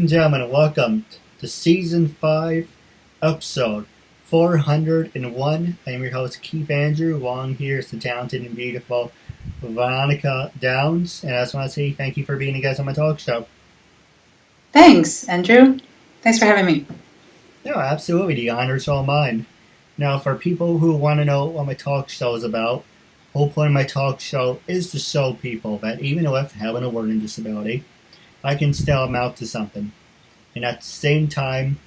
and gentlemen, welcome to Season 5, Episode 401. I am your host, Keith Andrew. Along here is the talented and beautiful Veronika Downs. And I just want to say thank you for being a guest on my talk show. Thanks, Andrew. Thanks for having me. No, absolutely. The honor's all mine. Now, for people who want to know what my talk show is about, the whole point of my talk show is to show people that even with having a learning disability, I can still amount to something. And at the same time,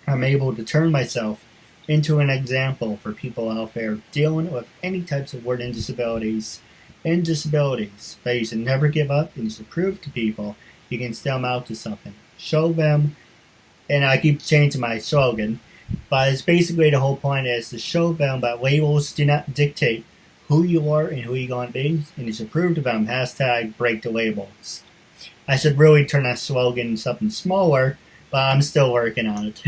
I'm able to turn myself into an example for people out there dealing with any types of learning disabilities and disabilities. That you should never give up and you should prove to people you can still amount to something. Show them, and I keep changing my slogan, but it's basically the whole point is to show them that labels do not dictate who you are and who you're going to be, and you should prove to them, hashtag break the labels. I should really turn that slogan into something smaller, but I'm still working on it.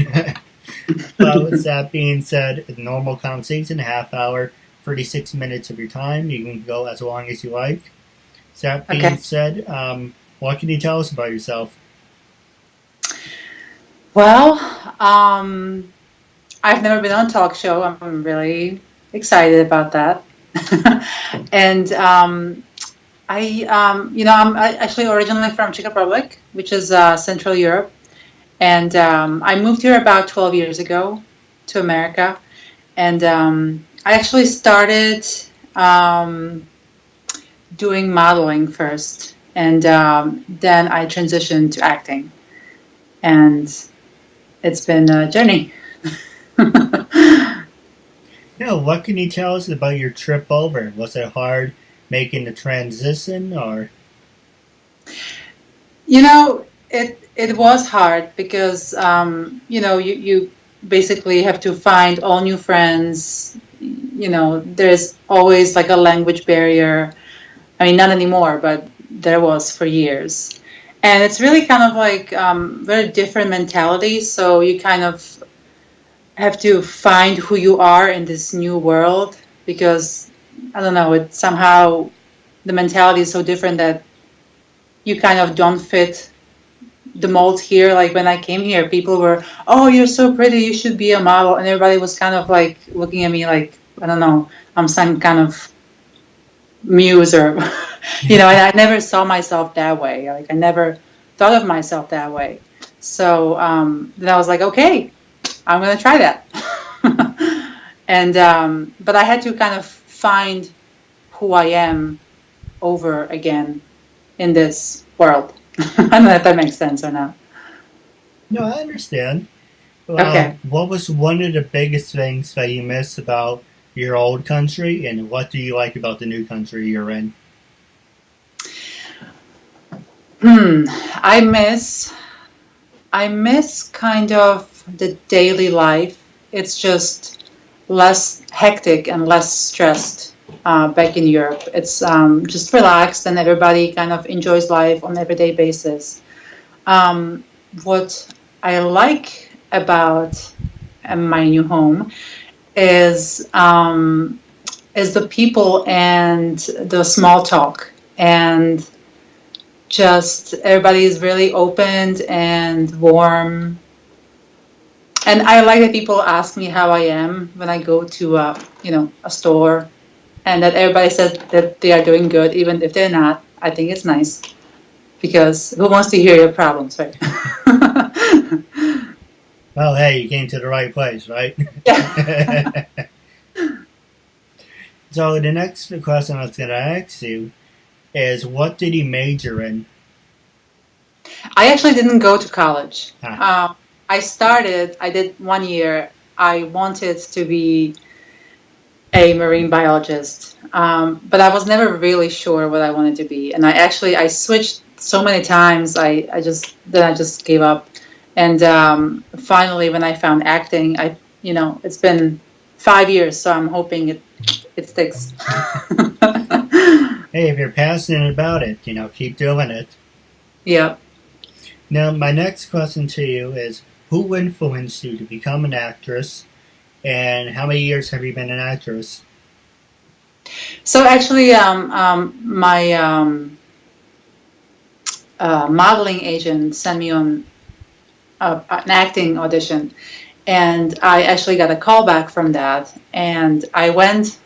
But with that being said, a normal conversation, a half hour, 36 minutes of your time. You can go as long as you like. So that being said, what can you tell us about yourself? Well, I've never been on a talk show. I'm really excited about that. And I'm actually originally from Czech Republic, which is Central Europe. And I moved here about 12 years ago to America. And I actually started doing modeling first. And then I transitioned to acting. And it's been a journey. What can you tell us about your trip over? Was it hard making the transition, or? It was hard because you basically have to find all new friends. There's always like a language barrier. I mean, not anymore, but there was for years. And it's really kind of like very different mentality. So you kind of have to find who you are in this new world because, I don't know, it somehow the mentality is so different that you kind of don't fit the mold here. Like when I came here, people were, "Oh, you're so pretty, you should be a model." And everybody was kind of like looking at me like, I don't know, I'm some kind of muse or, and I never saw myself that way. Like I never thought of myself that way. So then I was like, okay, I'm going to try that. And but I had to kind of find who I am over again in this world. I don't know if that makes sense or not. No, I understand. Okay. What was one of the biggest things that you miss about your old country, and what do you like about the new country you're in? I miss kind of the daily life. It's just less hectic and less stressed back in Europe. It's just relaxed and everybody kind of enjoys life on an everyday basis. What I like about my new home is the people and the small talk, and just everybody is really open and warm. And I like that people ask me how I am when I go to a store, and that everybody says that they are doing good, even if they're not. I think it's nice because who wants to hear your problems, right? Well, hey, you came to the right place, right? Yeah. So the next question I was going to ask you is, what did you major in? I actually didn't go to college. I did 1 year. I wanted to be a marine biologist, but I was never really sure what I wanted to be. And I switched so many times. I just gave up. And finally, when I found acting, it's been 5 years, so I'm hoping it sticks. Hey, if you're passionate about it, keep doing it. Yeah. Now, my next question to you is, who influenced you to become an actress, and how many years have you been an actress? So actually, my modeling agent sent me on an acting audition, and I actually got a call back from that, and I went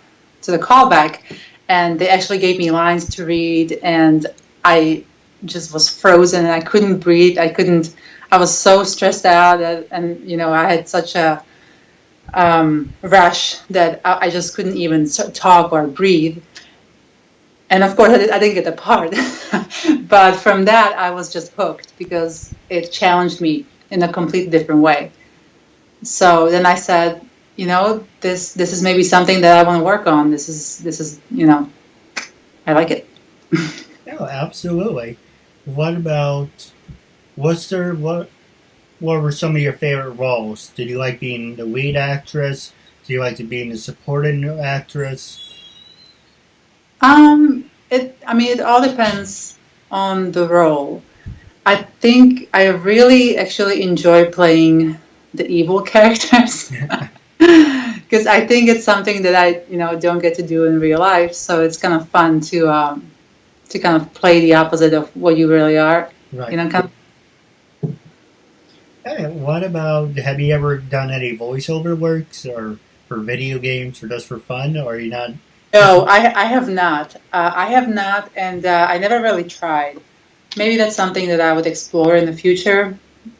to the callback, and they actually gave me lines to read, and I just was frozen, and I couldn't breathe. I was so stressed out, and I had such a rush that I just couldn't even talk or breathe. And of course, I didn't get the part. But from that, I was just hooked because it challenged me in a completely different way. So then I said, this is maybe something that I want to work on. This is I like it. No, absolutely. What about what were some of your favorite roles? Did you like being the lead actress? Do you like to being the supporting actress? It all depends on the role. I think I really actually enjoy playing the evil characters because I think it's something that I don't get to do in real life. So it's kind of fun to kind of play the opposite of what you really are. Right. Kind of. Hey, what about, have you ever done any voiceover works or for video games or just for fun? Or are you not? No, I have not. I have not, and I never really tried. Maybe that's something that I would explore in the future.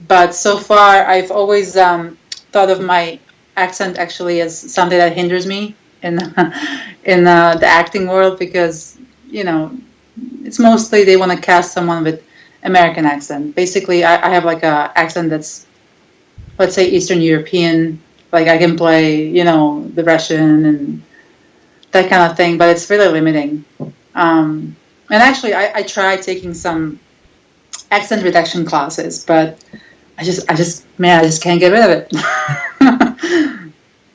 But so far, I've always thought of my accent actually as something that hinders me in the acting world because it's mostly they want to cast someone with American accent. Basically, I have like a accent that's, let's say, Eastern European. Like I can play the Russian and that kind of thing, but it's really limiting. And actually, I tried taking some accent reduction classes, but I just can't get rid of it.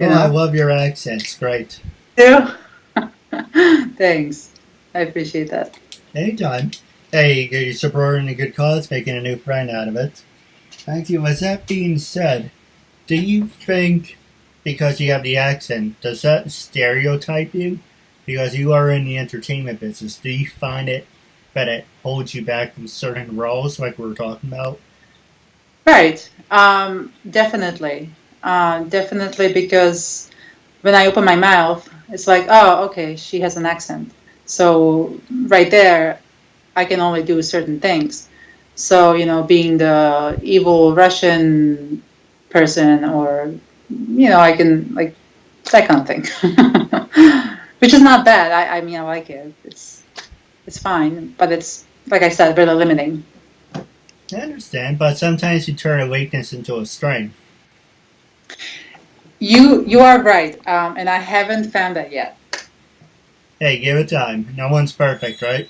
I love your accent. It's great. Too. Thanks. I appreciate that. Anytime. Hey, you're supporting a good cause, making a new friend out of it. Thank you. With that being said, do you think, because you have the accent, does that stereotype you? Because you are in the entertainment business, do you find it that it holds you back from certain roles like we were talking about? Right. Definitely. Definitely because when I open my mouth, it's like, oh, okay, she has an accent. So right there, I can only do certain things. So, being the evil Russian person or, I can, like, that kind of thing. Which is not bad. I mean, I like it. It's fine. But it's, like I said, really limiting. I understand, but sometimes you turn a weakness into a strength. You are right. And I haven't found that yet. Hey, give it time. No one's perfect, right?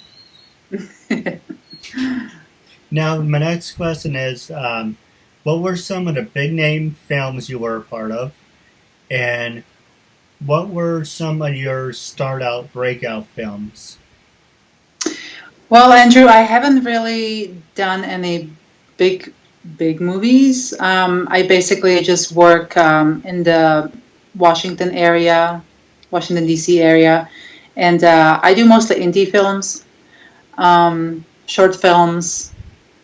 Now, my next question is, what were some of the big name films you were a part of? And what were some of your start out breakout films? Well, Andrew, I haven't really done any big movies. I basically just work in the Washington area, Washington D.C. area, and I do mostly indie films, short films,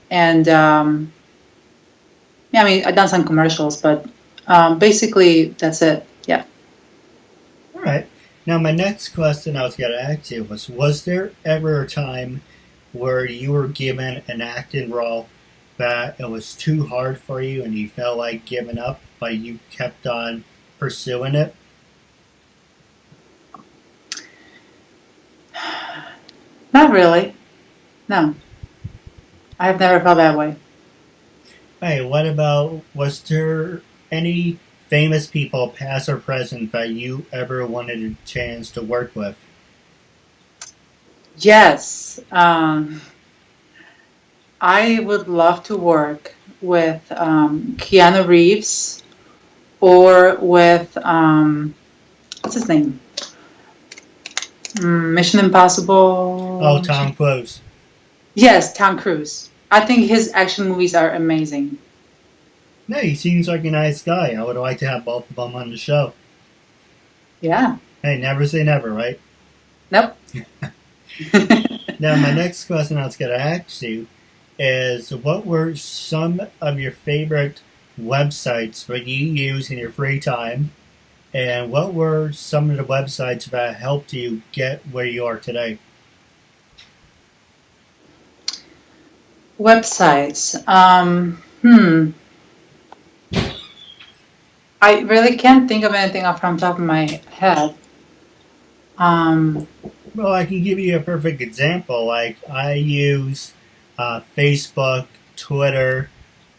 and yeah, I mean I've done some commercials, but basically that's it. Yeah. All right. Now, my next question I was going to ask you was there ever a time where you were given an acting role that it was too hard for you and you felt like giving up, but you kept on pursuing it? Not really. No, I have never felt that way. Hey, what about, was there any famous people, past or present, that you ever wanted a chance to work with? Yes, I would love to work with Keanu Reeves or with what's his name? Mission Impossible. Oh, Tom Cruise. Yes, Tom Cruise. I think his action movies are amazing. No, he seems like a nice guy. I would like to have both of them on the show. Yeah. Hey, never say never, right? Nope. Now, my next question I was going to ask you is what were some of your favorite websites that you use in your free time, and what were some of the websites that helped you get where you are today? Websites. I really can't think of anything off from the top of my head. Um, Well, I can give you a perfect example. Like I use Facebook, Twitter,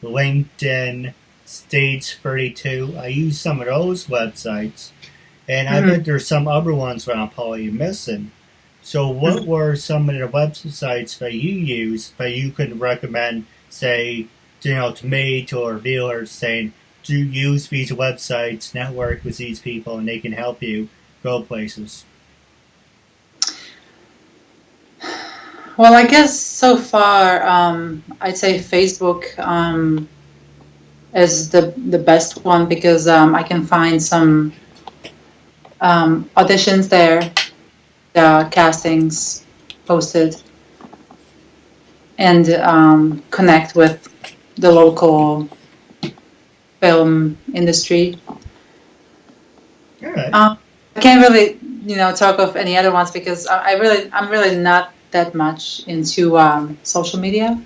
LinkedIn, Stage 32. I use some of those websites, and I mhm. bet there's some other ones that I'm probably missing. So, what were some of the websites that you use that you could recommend, say, to me, to our viewers, saying, do use these websites, network with these people, and they can help you go places? Well, I guess so far, I'd say Facebook is the best one because I can find some auditions there, the castings posted, and connect with the local film industry. All right. I can't really, talk of any other ones because I'm really not that much into social media.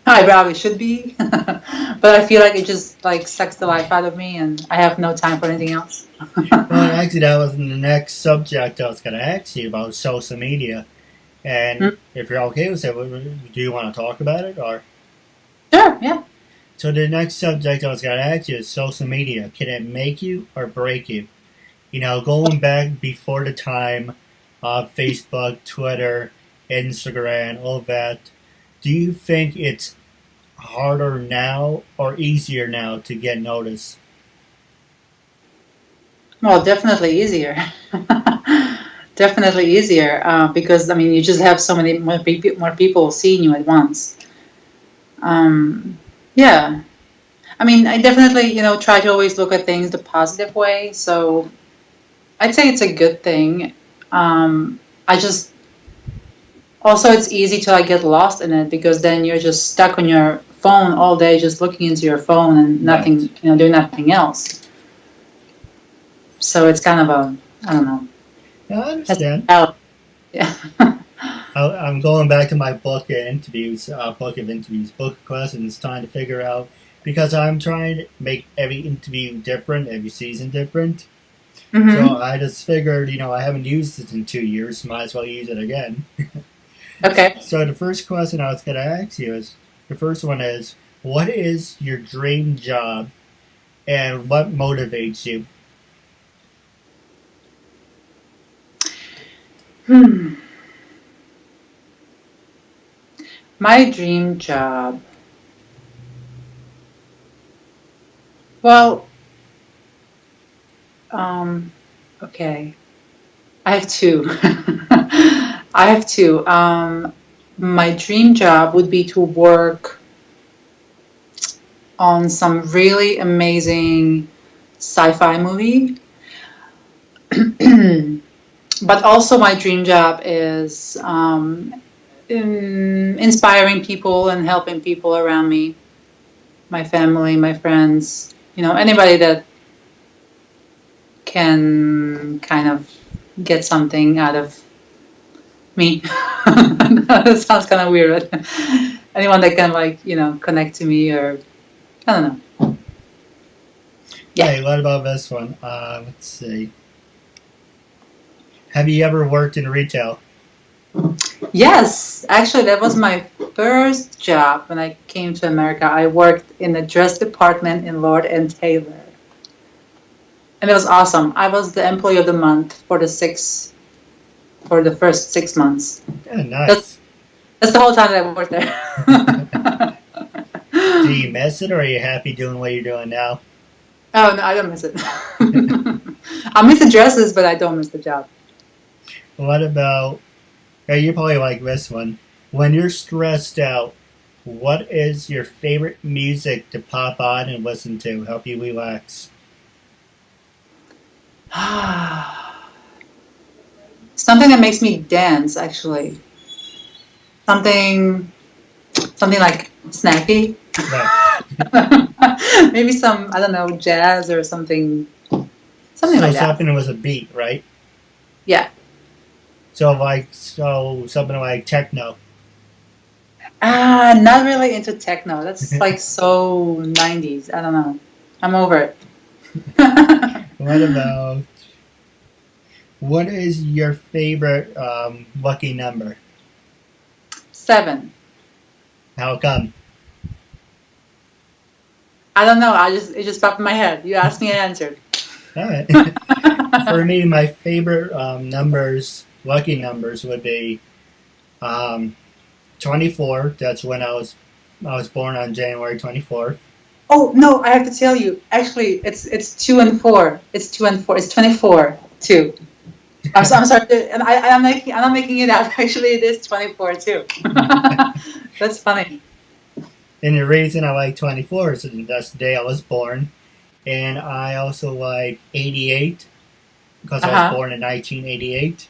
I probably should be, but I feel like it just like sucks the life out of me, and I have no time for anything else. Well, actually, that was the next subject I was going to ask you about social media. And Mm, if you're okay with it, do you want to talk about it? Or sure, yeah. so the next subject I was going to ask you is social media. Can it make you or break you? Going back before the time of Facebook, Twitter, Instagram, all that, do you think it's harder now or easier now to get noticed? Well, definitely easier. Definitely easier because I mean you just have so many more people seeing you at once. Um, yeah, I mean I definitely try to always look at things the positive way. So I'd say it's a good thing. I just also it's easy to like get lost in it because then you're just stuck on your phone all day, just looking into your phone and Right. nothing, doing nothing else. So it's kind of a I don't know. Yeah, I That's understand. out. Yeah. I'm going back to my book of interviews, book of questions, trying to figure out because I'm trying to make every interview different, every season different. So Mm-hmm. I just figured, I haven't used it in 2 years, might as well use it again. Okay. So the first question I was going to ask you is, the first one is, what is your dream job and what motivates you? Hmm. My dream job. Well, um, okay. I have two. I have two. My dream job would be to work on some really amazing sci-fi movie. But also, my dream job is inspiring people and helping people around me, my family, my friends, anybody that can kind of get something out of me. That sounds kind of weird, but anyone that can like, connect to me or I don't know. Yeah. Hey, what about this one? Let's see. Have you ever worked in retail? Yes, actually, that was my first job when I came to America. I worked in the dress department in Lord and Taylor, and it was awesome. I was the employee of the month for the first 6 months. Yeah, That's nice. that's the whole time that I worked there. Do you miss it or are you happy doing what you're doing now? Oh no, I don't miss it. I miss the dresses, but I don't miss the job. What about, you probably like this one. When you're stressed out, what is your favorite music to pop on and listen to, help you relax? Something that makes me dance, actually. Something. something like snacky. Right. Maybe some, I don't know, jazz or something So like that. something with a beat, right? Yeah. So something like techno. Not really into techno. That's like so 90s. I don't know. I'm over it. What about what is your favorite lucky number? 7. How come? I don't know. It just popped in my head. You asked me, I answered. All right. For me, my favorite lucky numbers, would be 24. That's when I was born on January 24th. Oh no, I have to tell you. Actually, it's 2 and 4. It's 2 and 4. It's 24 too. I'm sorry, and I'm not making it up. Actually, it is 24 too. That's funny. And the reason I like 24 is that's the day I was born. And I also like 88 because I was born in 1988.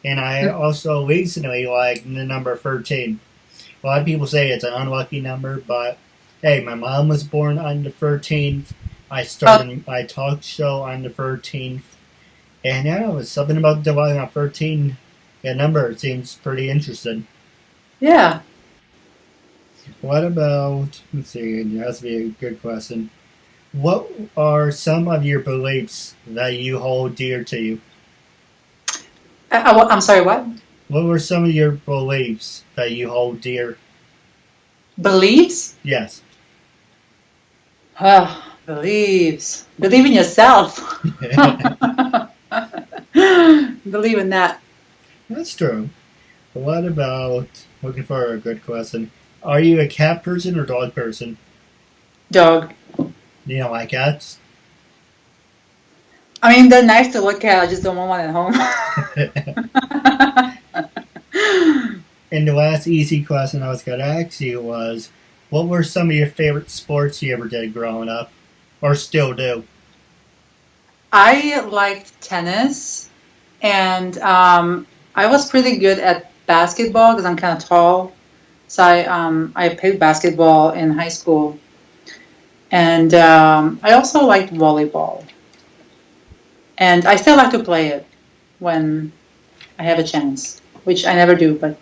And I also recently like the number 13. A lot of people say it's an unlucky number, but hey, my mom was born on the 13th. I started my talk show on the 13th. And yeah, it was something about dividing on 13. A number seems pretty interesting. Yeah. What about, let's see, it has to be a good question. What are some of your beliefs that you hold dear to you? I'm sorry, what? What were some of your beliefs that you hold dear? Beliefs? Yes. Beliefs. Believe in yourself. Believe in that. That's true. What about, looking for a good question, are you a cat person or dog person? Dog. You don't like cats? I mean, they're nice to look at. I just don't want one at home. And the last easy question I was going to ask you was, what were some of your favorite sports you ever did growing up? Or still do? I liked tennis, and I was pretty good at basketball because I'm kind of tall. So I played basketball in high school, and I also liked volleyball. And I still like to play it when I have a chance, which I never do. But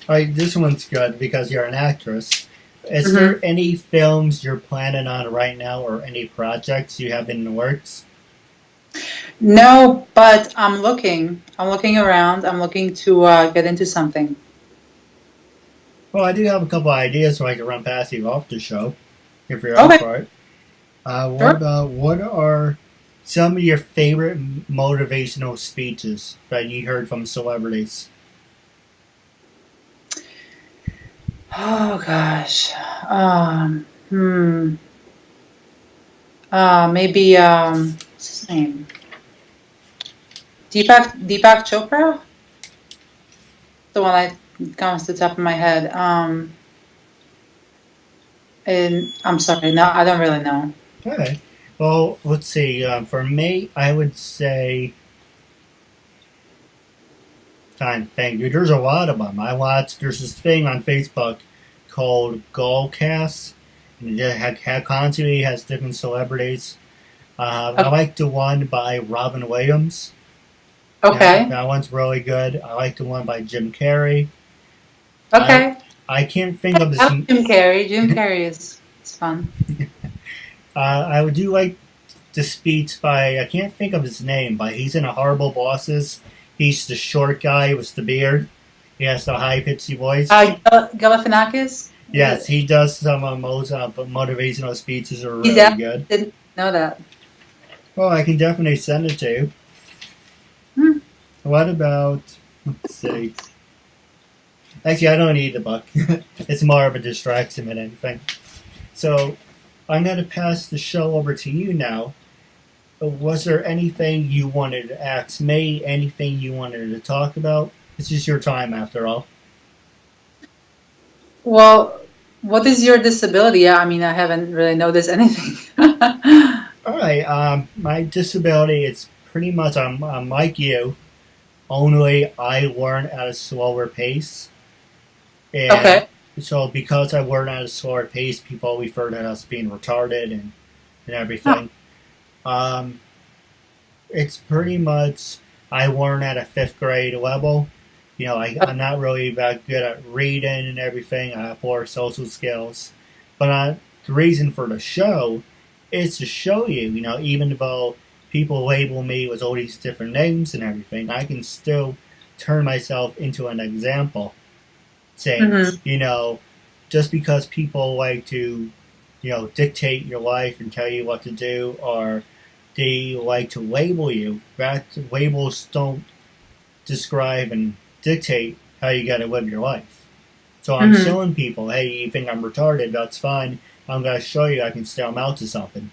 All right, this one's good because you're an actress. Is there any films you're planning on right now or any projects you have in the works? no, but I'm looking. I'm looking around. I'm looking to get into something. Well, I do have a couple ideas so I can run past you off the show, if you're up Okay, for it. sure. What are some of your favorite motivational speeches that you heard from celebrities? Oh gosh. Maybe what's his name? Deepak Chopra? The one that comes to the top of my head. And I'm sorry, no, I don't really know. Okay. Well, let's see. For me, I would say, time to think. Dude, there's a lot of them. There's this thing on Facebook called Goalcast. And it constantly has different celebrities. I like the one by Robin Williams. Okay. That one's really good. I like the one by Jim Carrey. Okay. I can't think of I this. like Jim Carrey. Jim Carrey is fun. I do like the speech by, I can't think of his name, but he's in a Horrible Bosses. He's the short guy with the beard. He has the high pitchy voice. Galifianakis? Yes, he does some of those motivational speeches are He really good. didn't know that. Well, I can definitely send it to you. Hmm. What about, let's see. Actually, I don't need the book. It's more of a distraction than anything. So, I'm going to pass the show over to you now. Was there anything you wanted to ask me? Anything you wanted to talk about? It's just your time, after all. Well, what is your disability? I mean, I haven't really noticed anything. All right. My disability is pretty much I'm like you. Only I learn at a slower pace. And Okay. so because I learn at a slower pace, people refer to us being retarded and Huh. everything. Um, it's pretty much I learn at a fifth grade level. I'm not really that good at reading and everything. I have poor social skills. But the reason for the show is to show you, even though people label me with all these different names and everything, I can still turn myself into an example. Saying, Mm-hmm. just because people like to, dictate your life and tell you what to do, or they like to label you, that labels don't describe and dictate how you got to live your life. So I'm Mm-hmm. showing people, hey, you think I'm retarded? That's fine. I'm going to show you I can still amount to something.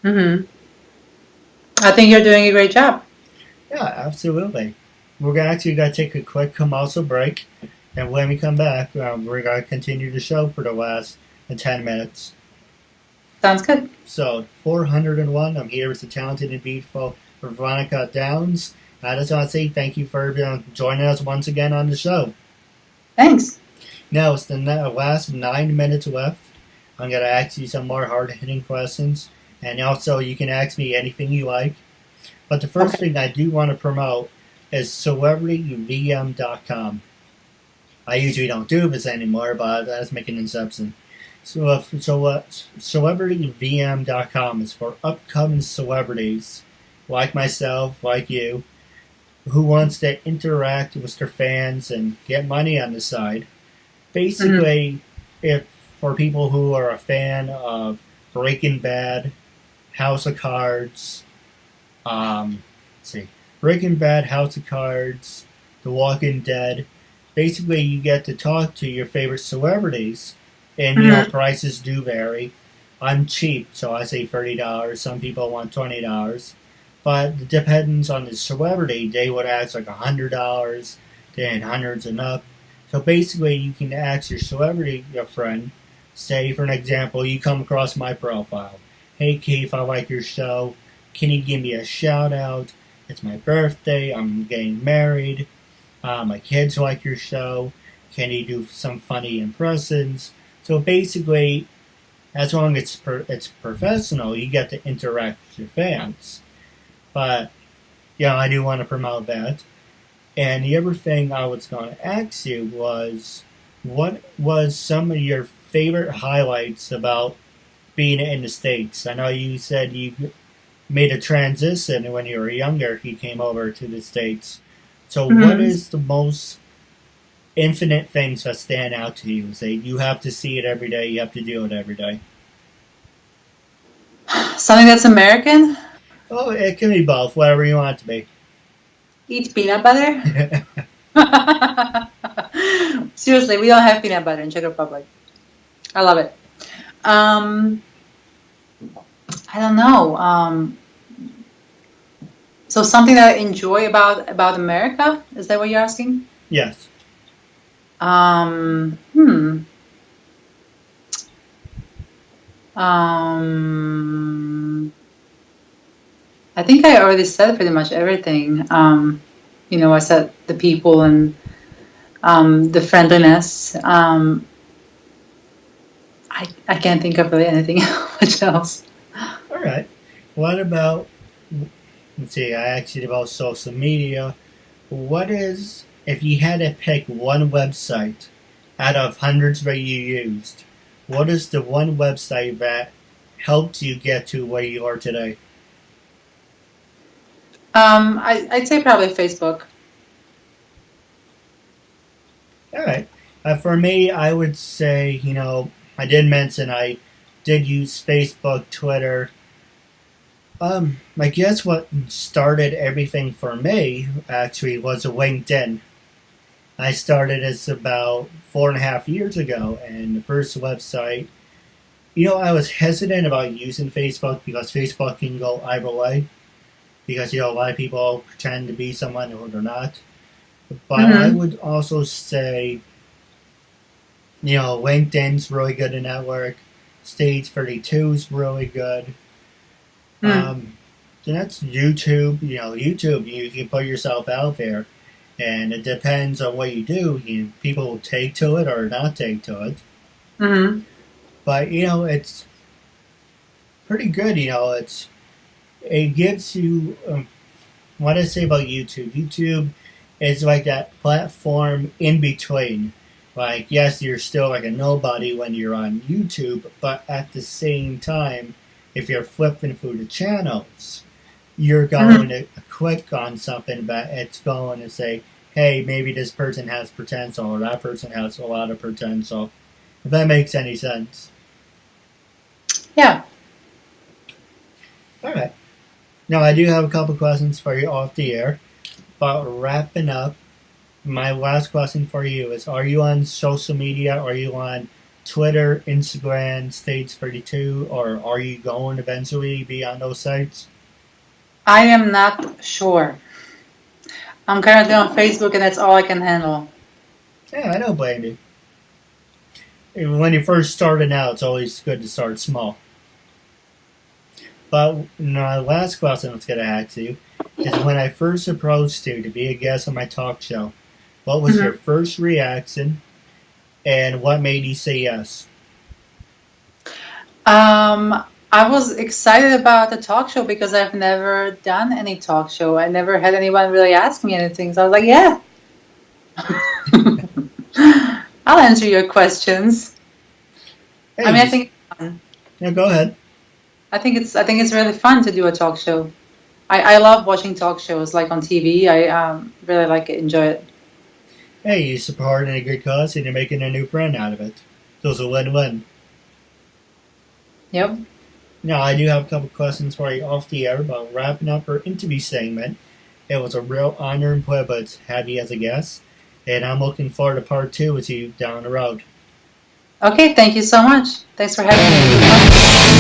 Mm-hmm. I think you're doing a great job. Yeah, absolutely. We're gonna actually got to take a quick commercial break, and when we come back, we're going to continue the show for the last 10 minutes. Sounds good. So, 401, I'm here with the talented and beautiful Veronika Downs. I just want to say thank you for joining us once again on the show. Thanks. Now, it's the last 9 minutes left. I'm going to ask you some more hard hitting questions, and also you can ask me anything you like. But the first Okay. thing I do want to promote is celebrityvm.com. I usually don't do this anymore, but that's making an exception. CelebrityVM.com is for upcoming celebrities like myself, like you, who wants to interact with their fans and get money on the side. Mm-hmm. Basically, if for people who are a fan of Breaking Bad, House of Cards, let's see, Breaking Bad, House of Cards, The Walking Dead. Basically, you get to talk to your favorite celebrities, and Mm-hmm. prices do vary. I'm cheap, so I say $30. Some people want $20, but it depends on the celebrity. They would ask like $100, then hundreds and up. So basically, you can ask your celebrity, your friend. Say, for an example, you come across my profile. Hey Keith, I like your show. Can you give me a shout out? It's my birthday. I'm getting married. My kids like your show. Can you do some funny impressions? So basically, as long as it's professional, you get to interact with your fans. But yeah, I do want to promote that. And the other thing I was going to ask you was, what was some of your favorite highlights about being in the States? I know you said you made a transition when you were younger. You came over to the States. So, what Mm-hmm. is the most infinite things that stand out to you? Say you have to see it every day. You have to do it every day. Something that's American? Oh, it can be both. Whatever you want it to be. Eat peanut butter? Seriously, we don't have peanut butter in Czech Republic. I love it. Um, I don't know. So something that I enjoy about America? Is that what you're asking? Yes. Um, hmm. Um, I think I already said pretty much everything. I said the people and the friendliness. I can't think of really anything much else. All right. What about? Let's see. I asked you about social media. What is if you had to pick one website out of hundreds that you used? What is the one website that helped you get to where you are today? I'd say probably Facebook. All right. For me, I would say, I did mention I did use Facebook, Twitter. I guess what started everything for me actually was LinkedIn. I started this about 4.5 years ago, and the first website, I was hesitant about using Facebook because Facebook can go either way. Because, a lot of people pretend to be someone who they're not. But I Mm-hmm. would also say LinkedIn's really good to network. Stage 32 is really good. Mm. Um, then that's YouTube. YouTube, you can put yourself out there. and it depends on what you do. People will take to it or not take to it. Mm-hmm. But it's pretty good. It gives you. What I say about YouTube? YouTube is like that platform in between. Like, yes, you're still like a nobody when you're on YouTube, but at the same time, if you're flipping through the channels, you're going to click on something that it's going to say, hey, maybe this person has potential or that person has a lot of potential. If that makes any sense. Yeah. All right. Now, I do have a couple questions for you off the air. But wrapping up, my last question for you is, are you on social media? Are you on Twitter, Instagram, Stage 32, or are you going to eventually be on those sites? I am not sure. I'm currently on Facebook, and that's all I can handle. Yeah, I don't blame you. When you're first starting out, it's always good to start small. But my last question I was going to ask you is, when I first approached you to be a guest on my talk show, what was your first reaction and what made you say yes? I was excited about the talk show because I've never done any talk show. I never had anyone really ask me anything. So I was like, yeah. I'll answer your questions. Hey, I think it's fun. Yeah, go ahead. I think it's really fun to do a talk show. I love watching talk shows like on TV. I really like it, enjoy it. Hey, you're supporting a good cause and you're making a new friend out of it. So it's a win-win. Yep. Now, I do have a couple questions for you off the air about wrapping up our interview segment. It was a real honor and privilege to have you as a guest, and I'm looking forward to part 2 with you down the road. Okay, thank you so much. Thanks for having me.